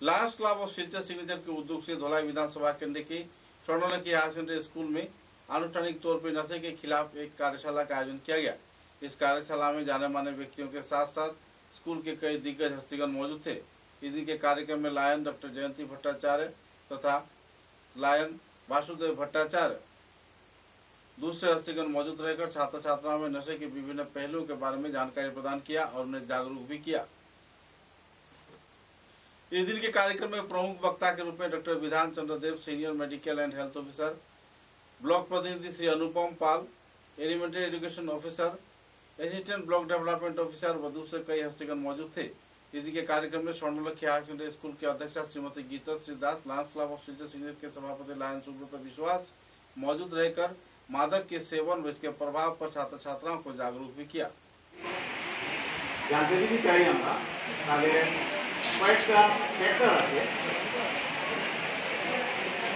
Lions club of Silchar signature के उद्योग से धोलाई विधानसभा केंद्र के स्वर्णलकी हायर सेकेंडरी स्कूल में आनुष्ठानिक तौर पर नशे के खिलाफ एक कार्यशाला का आयोजन किया गया। इस कार्यशाला में जाने माने व्यक्तियों के साथ साथ स्कूल के कई दिग्गज हस्तीगण मौजूद थे। इस दिन के कार्यक्रम में लायन डॉक्टर जयंती भट्टाचार्य तथा लायन वासुदेव भट्टाचार्य दूसरे हस्तीगण मौजूद रहकर छात्र छात्राओं में नशे के विभिन्न पहलुओं के बारे में जानकारी प्रदान किया और उन्हें जागरूक भी किया। इस दिन के कार्यक्रम में प्रमुख वक्ता के रूप में doctor Vidhan Chandra Dev, senior medical and health officer, block प्रतिनिधि Shri Anupam Pal, elementary education officer, assistant block development officer व दूसरे कई हस्तीगण मौजूद थे। इस दिन के कार्यक्रम में स्वर्णलकी हायर सेकेंडरी स्कूल के अध्यक्षा Shrimati Geeta Shri Das, Lions club of Silchar signature के सभापति लायन सुब्रत विश्वास मौजूद रहकर मादक के सेवन व इसके प्रभाव पर छात्र छात्राओं को जागरूक भी किया। जानते भी चाहिए কয়েকটা ফ্যাক্টর আছে।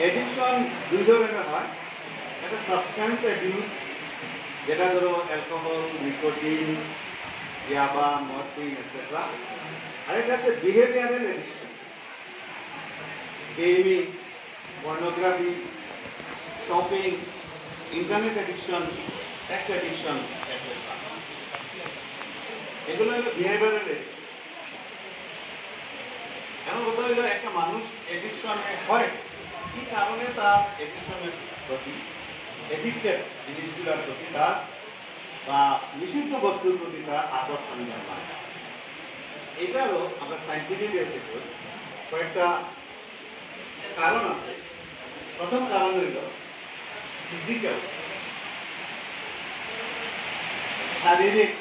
এডিকশন দুই ধরনের হয়, একটা সাবস্টেন্স অ্যাবিউজ যেটা ধরো অ্যালকোহল, নিকোটিন, ইয়াবা, মর্ফিন এটসেট্রা। আরেকটা হচ্ছে behavioural addiction, gaming, pornography, shopping, internet addiction, sex addiction etcetera. এগুলো হলো বিহেভিয়ারাল এডিকশন। এখন কথা হলো একটা মানুষ এডিকশনে হয় কি কারণে তার এডিকশনের প্রতি, এডিক্টেড জিনিসগুলোর প্রতি তার বা নিষিদ্ধ বস্তুর প্রতি তার আকর্ষণ জন্মায়। এটারও আমরা সাইন্টিফিক বেসিসে কয়েকটা কারণ আছে। প্রথম কারণ হইল ফিজিক্যাল, শারীরিক